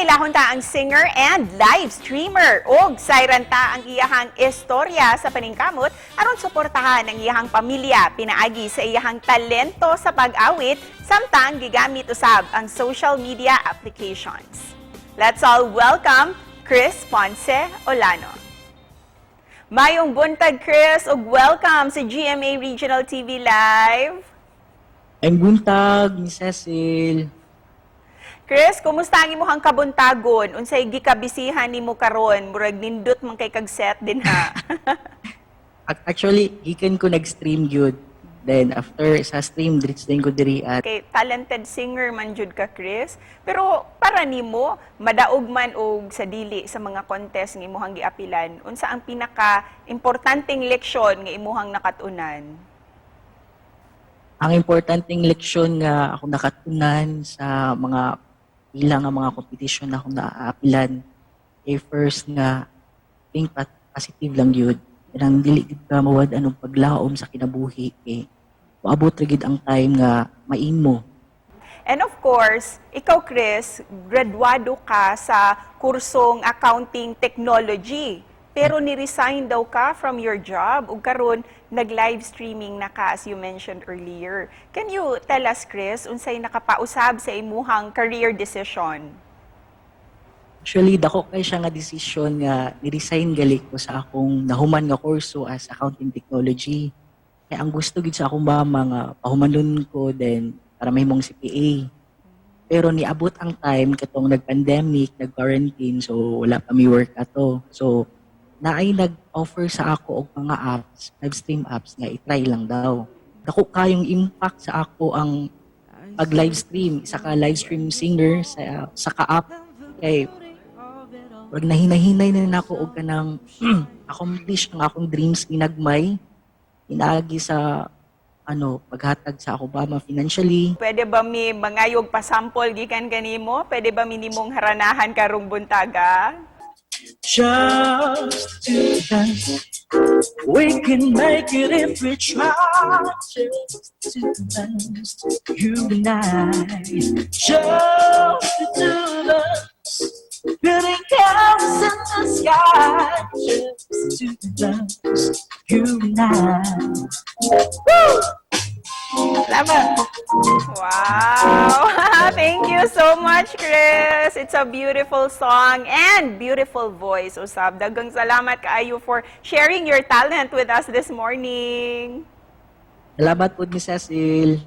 kailahon ta ang singer and live streamer. Og sayran ta ang iyahang istorya sa paningkamot aron suportahan ang iyahang pamilya pinaagi sa iyahang talento sa pag-awit samtang gigamit usab ang social media applications. Let's all welcome Chris Ponce Olano. Mayong buntag, Chris, ug welcome sa GMA Regional TV Live. Ang buntag, ni Cecil. Chris, kumusta ang imong kabuntagon? Unsay gikabisihan nimo karon? Murag nindot man kay kag set din ha. Actually, gikan ko nag-stream gyud. Then after sa stream, diretso din ko diri at Kay talented singer man jud ka, Chris. Pero para nimo madaog man og sa dili sa mga contest nga imuhang giapilan, unsa ang pinaka importanteng leksyon nga imuhang nakatunan? ang importanteng leksyon nga ako nakatunan sa mga ilang nga mga competition na akong naaapilan. First nga, think positive lang yun. Nang dili gid ka mawad anong paglaom sa kinabuhi. Maabot ra gid ang time nga maimo. And of course, ikaw, Chris, graduado ka sa kursong accounting technology. Pero ni-resign daw ka from your job ug karon nag-live streaming na ka as you mentioned earlier. Can you tell us, Chris, unsay nakapausab sa imuhang career decision? Actually, dako kay siya nga decision nga ni-resign gali ko sa akong nahuman nga kurso as accounting technology. Kaya ang gusto gid sa akong mama nga pahumanon ko then para mahimong CPA. Pero niabot ang time katong nag-pandemic, nag-quarantine, so wala pa mi work ato. So naay nag-offer sa ako og mga apps, live stream apps nga i-try lang daw. Dako kayong impact sa ako ang pag-live stream, isa ka live stream singer sa ka-app kay wag nahinay-hinay na nako og kanang accomplish ang akong dreams ginagmay inaagi sa paghatag sa ako ba financially. Pwede ba mi mangayog pa-sample gikan kanimo? Pwede ba minimong haranahan karong buntaga? Just to dance, we can make it if we try. Just to dance, you and I. Just to do this, building clouds in the sky. Just to dance, you and I. Woo! Salamat! Wow! Thank you so much, Chris! It's a beautiful song and beautiful voice, usab. Daghang salamat kaayo for sharing your talent with us this morning. Salamat po ni Cecil.